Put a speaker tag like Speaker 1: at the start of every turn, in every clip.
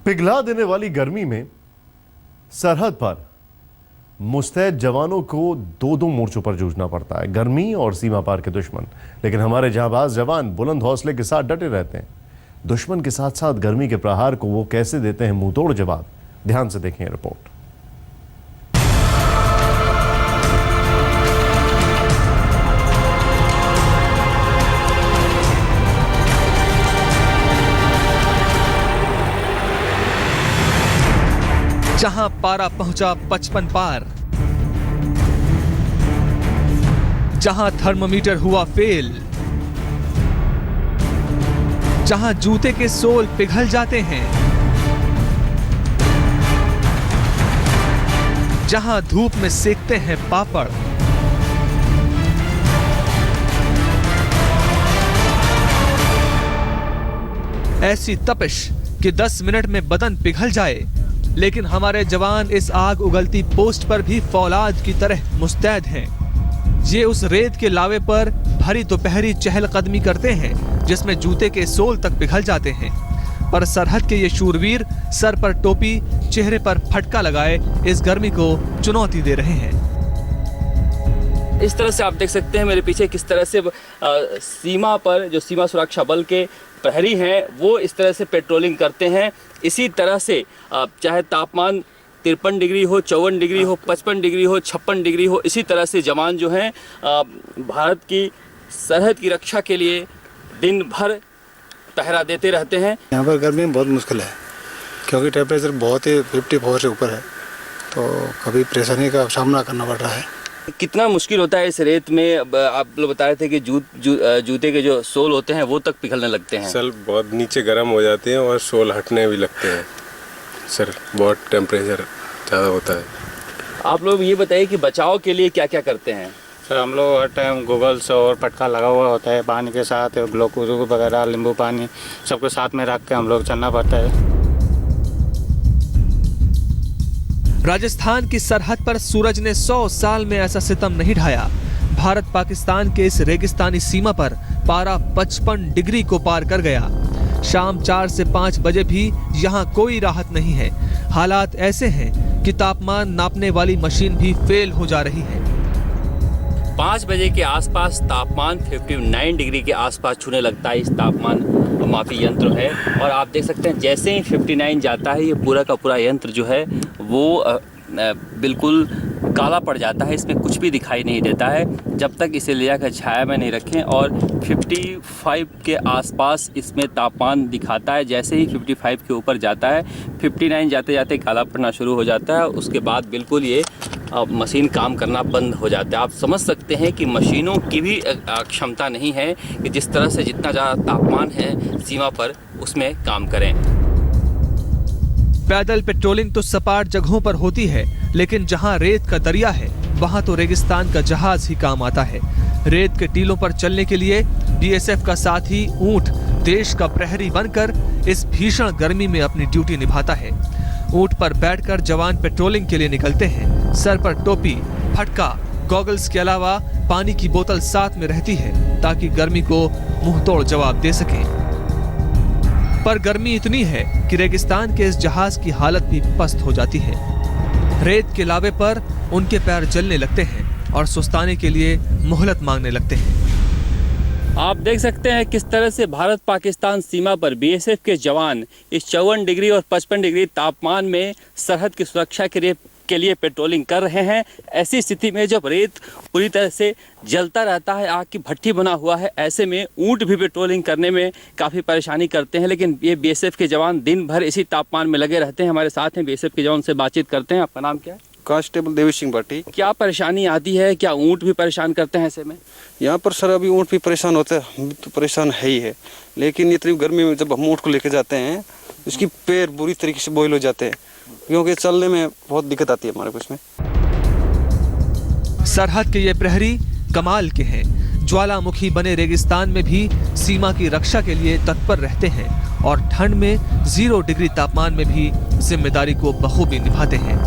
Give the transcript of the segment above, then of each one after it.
Speaker 1: पिघला देने वाली गर्मी में सरहद पर मुस्तैद जवानों को दो दो मोर्चों पर जूझना पड़ता है, गर्मी और सीमा पार के दुश्मन। लेकिन हमारे जांबाज जवान बुलंद हौसले के साथ डटे रहते हैं। दुश्मन के साथ साथ गर्मी के प्रहार को वो कैसे देते हैं मुंहतोड़ जवाब, ध्यान से देखें रिपोर्ट।
Speaker 2: जहां पारा पहुंचा 55 पार, जहां थर्मोमीटर हुआ फेल, जहां जूते के सोल पिघल जाते हैं, जहां धूप में सेकते हैं पापड़, ऐसी तपिश कि 10 मिनट में बदन पिघल जाए, लेकिन हमारे जवान इस आग उगलती पोस्ट पर भी फौलाद की तरह मुस्तैद हैं। ये उस रेत के लावे पर भरी दोपहरी चहलकदमी करते हैं जिसमें जूते के सोल तक पिघल जाते हैं। पर सरहद के ये शूरवीर सर पर टोपी, चेहरे पर फटका लगाए इस गर्मी को चुनौती दे रहे हैं।
Speaker 3: इस तरह से आप देख सकते हैं मेरे पीछे किस तरह से सीमा पर जो सीमा सुरक्षा बल के प्रहरी हैं वो इस तरह से पेट्रोलिंग करते हैं। इसी तरह से चाहे तापमान 53 डिग्री हो, 54 डिग्री हो, 55 डिग्री हो, 56 डिग्री हो, इसी तरह से जवान जो हैं भारत की सरहद की रक्षा के लिए दिन भर पहरा देते रहते हैं।
Speaker 4: यहाँ पर गर्मी में बहुत मुश्किल है क्योंकि टेम्परेचर बहुत ही 54 से ऊपर है, तो कभी परेशानी का सामना करना पड़ रहा है।
Speaker 3: कितना मुश्किल होता है इस रेत में? आप लोग बता रहे थे कि जूते के जो सोल होते हैं वो तक पिघलने लगते हैं।
Speaker 5: सर बहुत नीचे गर्म हो जाते हैं और सोल हटने भी लगते हैं। सर बहुत टेम्परेचर ज़्यादा होता है।
Speaker 3: आप लोग ये बताइए कि बचाव के लिए क्या क्या करते हैं?
Speaker 4: सर हम लोग हर टाइम गूगल्स और पटका लगा हुआ होता है, पानी के साथ ग्लूकोज वगैरह, नींबू पानी सबको साथ में रख के हम लोग चलना पड़ता है।
Speaker 2: राजस्थान की सरहद पर सूरज ने 100 साल में ऐसा सितम नहीं ढाया। भारत पाकिस्तान के इस रेगिस्तानी सीमा पर पारा 55 डिग्री को पार कर गया। शाम 4 से 5 बजे भी यहाँ कोई राहत नहीं है। हालात ऐसे हैं कि तापमान नापने वाली मशीन भी फेल हो जा रही है।
Speaker 3: 5 बजे के आसपास तापमान 59 डिग्री के आसपास छूने लगता है। इस तापमान मापी यंत्र है और आप देख सकते हैं जैसे ही 59 जाता है ये पूरा का पूरा यंत्र जो है वो बिल्कुल काला पड़ जाता है। इसमें कुछ भी दिखाई नहीं देता है जब तक इसे ले जाकर छाया में नहीं रखें। और 55 के आसपास इसमें तापमान दिखाता है। जैसे ही 55 के ऊपर जाता है 59 जाते जाते काला पड़ना शुरू हो जाता है। उसके बाद बिल्कुल ये मशीन काम करना बंद हो जाता है। आप समझ सकते हैं कि मशीनों की भी क्षमता नहीं है कि जिस तरह से जितना ज़्यादा तापमान है सीमा पर उसमें काम करें।
Speaker 2: पैदल पेट्रोलिंग तो सपाट जगहों पर होती है, लेकिन जहां रेत का दरिया है वहां तो रेगिस्तान का जहाज ही काम आता है। रेत के टीलों पर चलने के लिए बीएसएफ का साथी ऊंट देश का प्रहरी बनकर इस भीषण गर्मी में अपनी ड्यूटी निभाता है। ऊंट पर बैठकर जवान पेट्रोलिंग के लिए निकलते हैं। सर पर टोपी, फटका, गॉगल्स के अलावा पानी की बोतल साथ में रहती है ताकि गर्मी को मुंहतोड़ जवाब दे सकें। पर गर्मी इतनी है कि रेगिस्तान के इस जहाज की हालत भी पस्त हो जाती है। रेत के लावे पर उनके पैर जलने लगते हैं और सुस्ताने के लिए मोहलत मांगने लगते हैं।
Speaker 3: आप देख सकते हैं किस तरह से भारत पाकिस्तान सीमा पर बीएसएफ के जवान इस 54 डिग्री और 55 डिग्री तापमान में सरहद की सुरक्षा के लिए पेट्रोलिंग कर रहे हैं। ऐसी स्थिति में जब रेत पूरी तरह से जलता रहता है, आग की भट्टी बना हुआ है, ऐसे में ऊंट भी पेट्रोलिंग करने में काफ़ी परेशानी करते हैं। लेकिन ये बीएसएफ के जवान दिन भर इसी तापमान में लगे रहते हैं। हमारे साथ हैं बीएसएफ के जवान, से बातचीत करते हैं। आपका नाम क्या है?
Speaker 6: कांस्टेबल देवी सिंह भाटी।
Speaker 3: क्या परेशानी आती है? क्या ऊंट भी परेशान करते हैं ऐसे में?
Speaker 6: यहाँ पर सर अभी ऊँट भी परेशान होते हैं, हम तो परेशान है ही है। लेकिन इतनी गर्मी में जब हम ऊँट को लेके जाते हैं उसकी पैर बुरी तरीके से बॉयल हो जाते हैं क्योंकि चलने में बहुत दिक्कत आती है हमारे को इसमें।
Speaker 2: सरहद के ये प्रहरी कमाल के हैं। ज्वालामुखी बने रेगिस्तान में भी सीमा की रक्षा के लिए तत्पर रहते हैं और ठंड में 0 डिग्री तापमान में भी जिम्मेदारी को बखूबी निभाते हैं।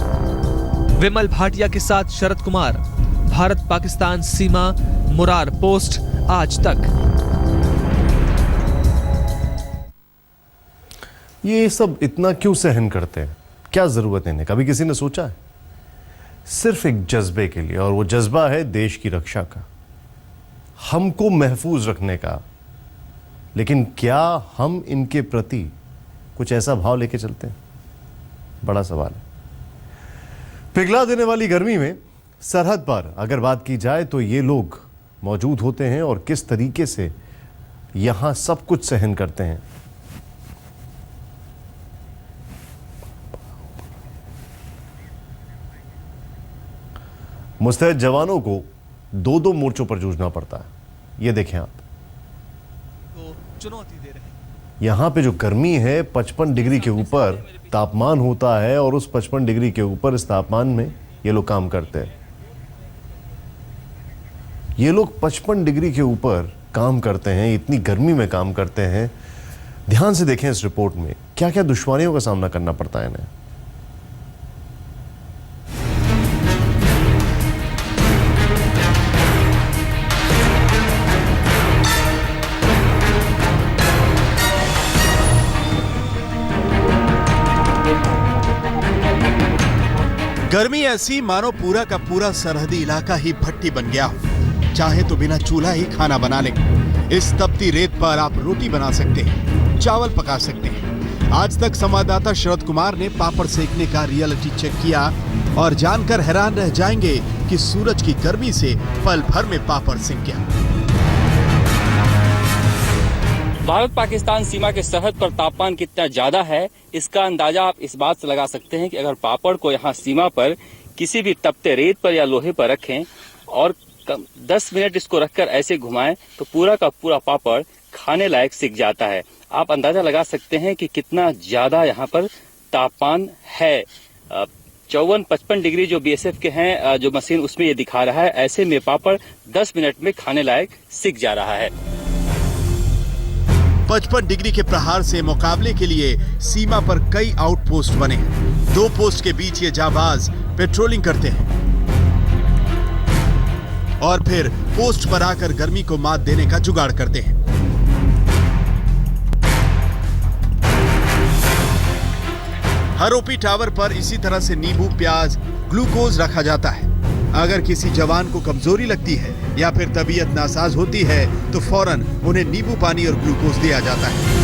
Speaker 2: विमल भाटिया के साथ शरद कुमार, भारत पाकिस्तान सीमा, मुरार पोस्ट, आज तक।
Speaker 1: ये सब इतना क्यों सहन करते हैं? क्या जरूरत है इन्हें? कभी किसी ने सोचा है? सिर्फ एक जज्बे के लिए, और वो जज्बा है देश की रक्षा का, हमको महफूज रखने का। लेकिन क्या हम इनके प्रति कुछ ऐसा भाव लेके चलते हैं? बड़ा सवाल है। पिघला देने वाली गर्मी में सरहद पर अगर बात की जाए तो ये लोग मौजूद होते हैं और किस तरीके से यहां सब कुछ सहन करते हैं। मुस्तैद जवानों को दो दो मोर्चों पर जूझना पड़ता है। ये देखें आप,
Speaker 2: तो चुनौती दे रहे हैं।
Speaker 1: यहां पे जो गर्मी है 55 डिग्री के ऊपर तापमान होता है, और उस 55 डिग्री के ऊपर इस तापमान में ये लोग काम करते हैं। ये लोग 55 डिग्री के ऊपर काम करते हैं, इतनी गर्मी में काम करते हैं। ध्यान से देखें इस रिपोर्ट में क्या क्या दुश्वारियों का सामना करना पड़ता है इन्हें।
Speaker 7: गर्मी ऐसी मानो पूरा का पूरा सरहदी इलाका ही भट्टी बन गया हो। चाहे तो बिना चूल्हा ही खाना बना लें। इस तपती रेत पर आप रोटी बना सकते हैं, चावल पका सकते हैं। आज तक संवाददाता शरद कुमार ने पापड़ सेकने का रियलिटी चेक किया और जानकर हैरान रह जाएंगे कि सूरज की गर्मी से पल भर में पापड़ सिक गया।
Speaker 3: भारत पाकिस्तान सीमा के सरहद पर तापमान कितना ज्यादा है, इसका अंदाजा आप इस बात से लगा सकते हैं कि अगर पापड़ को यहाँ सीमा पर किसी भी तपते रेत पर या लोहे पर रखें और 10 मिनट इसको रखकर ऐसे घुमाएं तो पूरा का पूरा पापड़ खाने लायक सिक जाता है। आप अंदाजा लगा सकते हैं कि कितना ज्यादा यहाँ पर तापमान है। 54-55 डिग्री जो बीएसएफ के हैं जो मशीन उसमें ये दिखा रहा है, ऐसे में पापड़ 10 मिनट में खाने लायक सिक जा रहा है।
Speaker 7: 55 डिग्री के प्रहार से मुकाबले के लिए सीमा पर कई आउटपोस्ट बने हैं। 2 पोस्ट के बीच ये जाबाज पेट्रोलिंग करते हैं और फिर पोस्ट पर आकर गर्मी को मात देने का जुगाड़ करते हैं। हर ओपी टावर पर इसी तरह से नींबू, प्याज, ग्लूकोज रखा जाता है। अगर किसी जवान को कमजोरी लगती है या फिर तबीयत नासाज होती है तो फौरन उन्हें नींबू पानी और ग्लूकोज दिया जाता है।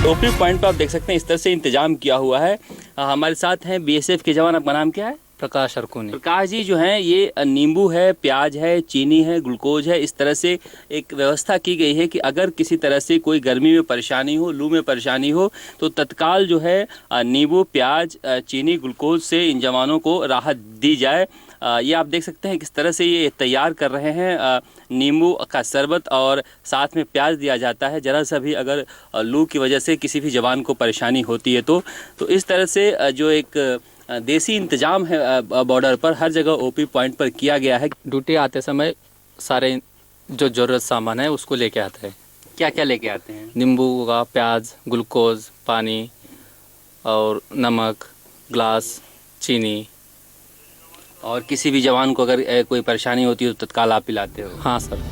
Speaker 3: ओपी पॉइंट पर आप देख सकते हैं इस तरह से इंतजाम किया हुआ है। हमारे साथ हैं बीएसएफ के जवान। आपका नाम क्या है?
Speaker 8: प्रकाश अरकुनी।
Speaker 3: प्रकाश जी, जो हैं ये नींबू है, प्याज है, चीनी है, ग्लूकोज है, इस तरह से एक व्यवस्था की गई है कि अगर किसी तरह से कोई गर्मी में परेशानी हो, लू में परेशानी हो तो तत्काल जो है नींबू, प्याज, चीनी, ग्लूकोज से इन जवानों को राहत दी जाए। ये आप देख सकते हैं किस तरह से ये तैयार कर रहे हैं नींबू का शरबत और साथ में प्याज दिया जाता है। जरा सा भी अगर लू की वजह से किसी भी जवान को परेशानी होती है तो इस तरह से जो एक देसी इंतजाम है बॉर्डर पर हर जगह ओपी पॉइंट पर किया गया है।
Speaker 8: ड्यूटी आते समय सारे जो ज़रूरत सामान है उसको लेके आते हैं।
Speaker 3: क्या क्या लेके आते हैं?
Speaker 8: नींबू का, प्याज, ग्लूकोज, पानी और नमक, ग्लास, चीनी।
Speaker 3: और किसी भी जवान को अगर कोई परेशानी होती है तो तत्काल आप पिलाते हो?
Speaker 8: हाँ सर।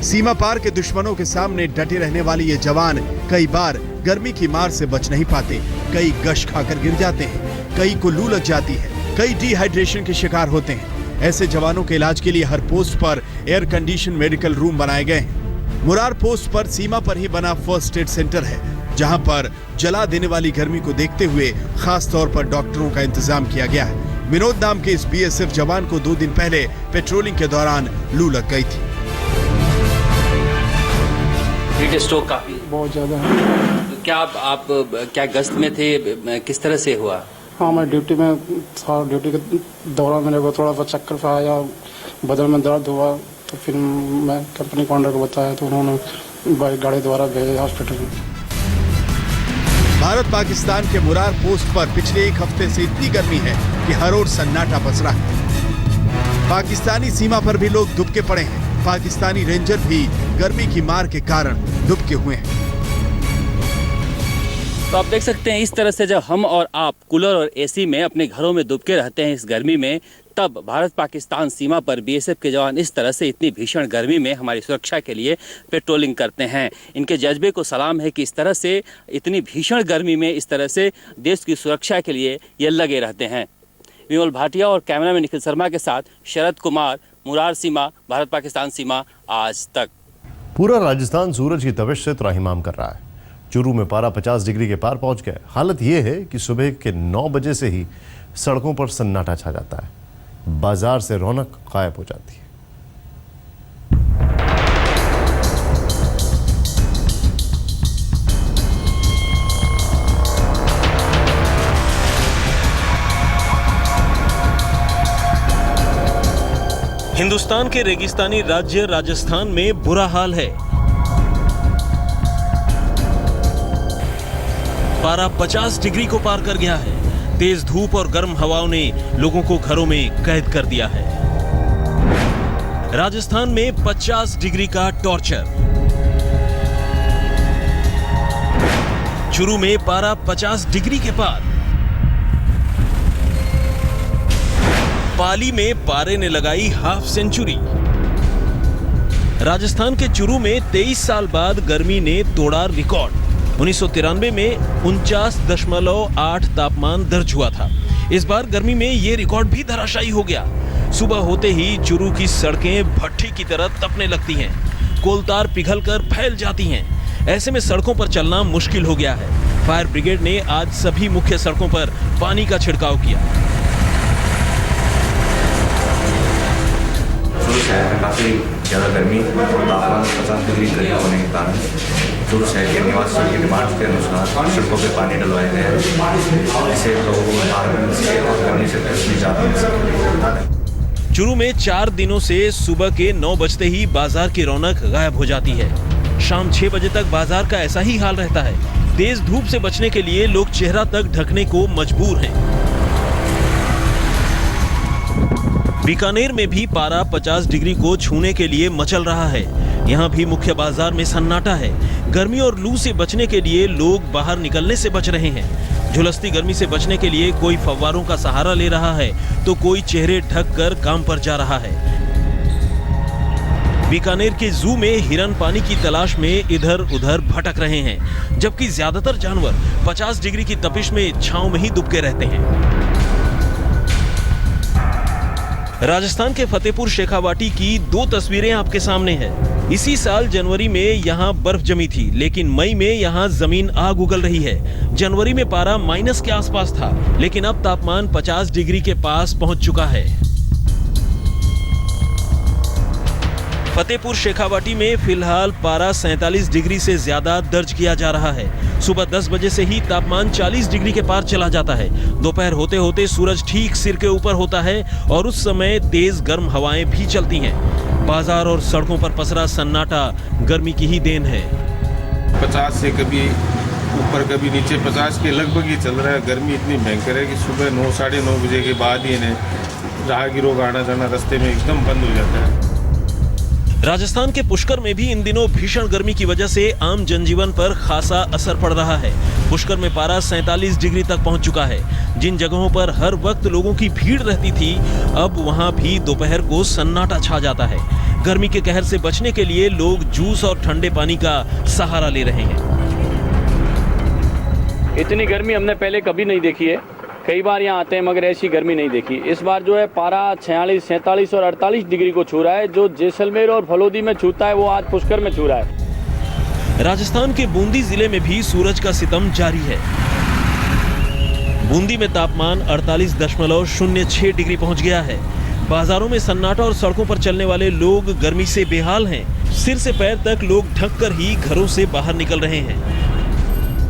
Speaker 7: सीमा पार के दुश्मनों के सामने डटे रहने वाले ये जवान कई बार गर्मी की मार से बच नहीं पाते। कई गश खाकर गिर जाते हैं, कई को लू लग जाती है, कई डिहाइड्रेशन के शिकार होते हैं। ऐसे जवानों के इलाज के लिए हर पोस्ट पर एयर कंडीशन मेडिकल रूम बनाए गए हैं। मुरार पोस्ट पर सीमा पर ही बना फर्स्ट एड सेंटर है, जहां पर जला देने वाली गर्मी को देखते हुए खास तौर पर डॉक्टरों का इंतजाम किया गया है। विनोद नाम के इस बीएसएफ जवान को 2 दिन पहले पेट्रोलिंग के दौरान लू लग गई थी।
Speaker 3: हीट स्ट्रोक काफी
Speaker 9: बहुत ज़्यादा है।
Speaker 3: तो क्या आप क्या गश्त में थे, किस तरह से हुआ?
Speaker 9: हाँ, मैं ड्यूटी में था। ड्यूटी के दौरान मेरे को थोड़ा सा चक्कर आया, बदन में दर्द हुआ, तो फिर मैं कंपनी कमांडर को बताया तो उन्होंने बाइक गाड़ी द्वारा भेजा हॉस्पिटल में।
Speaker 7: भारत पाकिस्तान के मुरार पोस्ट पर पिछले 1 हफ्ते से इतनी गर्मी है कि हर ओर सन्नाटा पस रहा है। पाकिस्तानी सीमा पर भी लोग दुबके पड़े हैं। पाकिस्तानी रेंजर भी गर्मी की मार के कारण दुबके हुए हैं।
Speaker 3: तो आप देख सकते हैं इस तरह से जब हम और आप कूलर और एसी में अपने घरों में दुबके रहते हैं इस गर्मी में, तब भारत पाकिस्तान सीमा पर बीएसएफ के जवान इस तरह से इतनी भीषण गर्मी में हमारी सुरक्षा के लिए पेट्रोलिंग करते हैं। इनके जज्बे को सलाम है कि इस तरह से इतनी भीषण गर्मी में इस तरह से देश की सुरक्षा के लिए ये लगे रहते हैं। विमल भाटिया और कैमरामैन निखिल शर्मा के साथ शरद कुमार, मुरार सीमा, भारत पाकिस्तान सीमा, आज तक।
Speaker 1: पूरा राजस्थान सूरज की तपिश से त्राहिमाम कर रहा है। चूरू में पारा 50 डिग्री के पार पहुंच गया। हालत यह है कि सुबह के 9 बजे से ही सड़कों पर सन्नाटा छा जाता है, बाजार से रौनक गायब हो जाती है।
Speaker 10: हिंदुस्तान के रेगिस्तानी राज्य राजस्थान में बुरा हाल है। पारा 50 डिग्री को पार कर गया है। तेज धूप और गर्म हवाओं ने लोगों को घरों में कैद कर दिया है। राजस्थान में 50 डिग्री का टॉर्चर। चूरू में पारा 50 डिग्री के पार। पाली में पारे ने लगाई हाफ सेंचुरी। राजस्थान के चूरू में 23 साल बाद गर्मी ने तोड़ा रिकॉर्ड। 1993 में 49.8 तापमान दर्ज हुआ था। इस बार गर्मी में यह रिकॉर्ड भी धराशायी हो गया। सुबह होते ही चूरू की सड़कें भट्ठी की तरह तपने लगती हैं। कोलतार पिघलकर फैल जाती हैं। ऐसे में सड़कों पर चलना मुश्किल हो गया है। फायर ब्रिगेड ने आज सभी मुख्य सड़कों पर पानी का छिड़काव किया।
Speaker 11: शहर में काफ़ी ज़्यादा गर्मी, तापमान 50 डिग्री करीब होने के कारण चूरू शहर के निवासियों की डिमांड के अनुसार सड़कों पे पानी डलवाए गए हैं, जिससे लोगों को बाहर मिल सके और गर्मी से निजात मिल सके।
Speaker 10: चूरू में 4 दिनों से सुबह के 9 बजते ही बाजार की रौनक गायब हो जाती है। शाम 6 बजे तक बाजार का ऐसा ही हाल रहता है। तेज धूप से बचने के लिए लोग चेहरा तक ढकने को मजबूर हैं। बीकानेर में भी पारा 50 डिग्री को छूने के लिए मचल रहा है। यहाँ भी मुख्य बाजार में सन्नाटा है। गर्मी और लू से बचने के लिए लोग बाहर निकलने से बच रहे हैं। झुलसती गर्मी से बचने के लिए कोई फव्वारों का सहारा ले रहा है तो कोई चेहरे ढक कर काम पर जा रहा है। बीकानेर के जू में हिरन पानी की तलाश में इधर उधर भटक रहे हैं, जबकि ज्यादातर जानवर 50 डिग्री की तपिश में छांव में ही दुबके रहते हैं। राजस्थान के फतेहपुर शेखावाटी की 2 तस्वीरें आपके सामने हैं। इसी साल जनवरी में यहाँ बर्फ जमी थी, लेकिन मई में यहाँ जमीन आग उगल रही है। जनवरी में पारा माइनस के आसपास था, लेकिन अब तापमान 50 डिग्री के पास पहुंच चुका है। फतेहपुर शेखावाटी में फिलहाल पारा 47 डिग्री से ज्यादा दर्ज किया जा रहा है। सुबह 10 बजे से ही तापमान 40 डिग्री के पार चला जाता है। दोपहर होते होते सूरज ठीक सिर के ऊपर होता है और उस समय तेज गर्म हवाएं भी चलती हैं। बाजार और सड़कों पर पसरा सन्नाटा गर्मी की ही देन है।
Speaker 5: 50 से कभी ऊपर कभी नीचे 50 के लगभग ही चल रहा है। गर्मी इतनी भयंकर है कि सुबह 9 साढ़े 9 बजे के बाद ही राहगीरों का आना जाना रास्ते में एकदम बंद हो जाता है।
Speaker 10: राजस्थान के पुष्कर में भी इन दिनों भीषण गर्मी की वजह से आम जनजीवन पर खासा असर पड़ रहा है। पुष्कर में पारा 47 डिग्री तक पहुंच चुका है। जिन जगहों पर हर वक्त लोगों की भीड़ रहती थी, अब वहां भी दोपहर को सन्नाटा छा जाता है। गर्मी के कहर से बचने के लिए लोग जूस और ठंडे पानी का सहारा ले रहे हैं।
Speaker 12: इतनी गर्मी हमने पहले कभी नहीं देखी है। कई बार यहाँ आते हैं मगर ऐसी गर्मी नहीं देखी। इस बार जो है पारा 46, 47 और 48 डिग्री को छू रहा है। जो जैसलमेर और फलोदी में छूता है वो आज पुष्कर में छू रहा है।
Speaker 10: राजस्थान के बूंदी जिले में भी सूरज का सितम जारी है। बूंदी में तापमान 48.06 डिग्री पहुंच गया है। बाजारों में सन्नाटा और सड़कों पर चलने वाले लोग गर्मी से बेहाल हैं। सिर से पैर तक लोग ढककर ही घरों से बाहर निकल रहे हैं।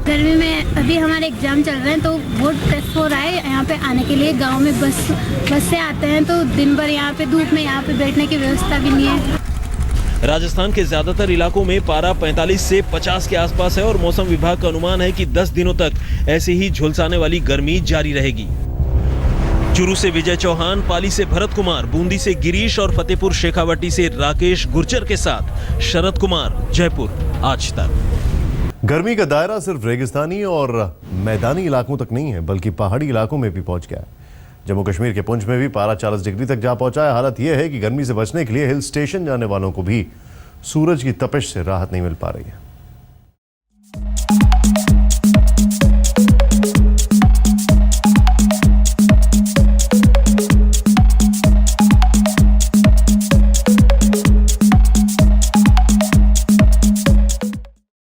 Speaker 13: गर्मी में अभी हमारे एग्जाम चल रहे हैं तो बहुत स्ट्रेस हो रहा है यहाँ पे आने के लिए। गांव में बस से आते हैं तो दिन भर यहाँ पे धूप में यहाँ पे बैठने की व्यवस्था भी नहीं है।
Speaker 10: राजस्थान के ज्यादातर इलाकों में पारा 45 से 50 के आसपास है और मौसम विभाग का अनुमान है कि 10 दिनों तक ऐसे ही झुलसाने वाली गर्मी जारी रहेगी। चूरू से विजय चौहान, पाली से भरत कुमार, बूंदी से गिरीश और फतेहपुर शेखावाटी से राकेश गुर्जर के साथ शरद कुमार, जयपुर, आज तक।
Speaker 1: गर्मी का दायरा सिर्फ रेगिस्तानी और मैदानी इलाकों तक नहीं है, बल्कि पहाड़ी इलाकों में भी पहुंच गया है। जम्मू कश्मीर के पुंछ में भी पारा 40 डिग्री तक जा पहुंचा है। हालत यह है कि गर्मी से बचने के लिए हिल स्टेशन जाने वालों को भी सूरज की तपिश से राहत नहीं मिल पा रही है।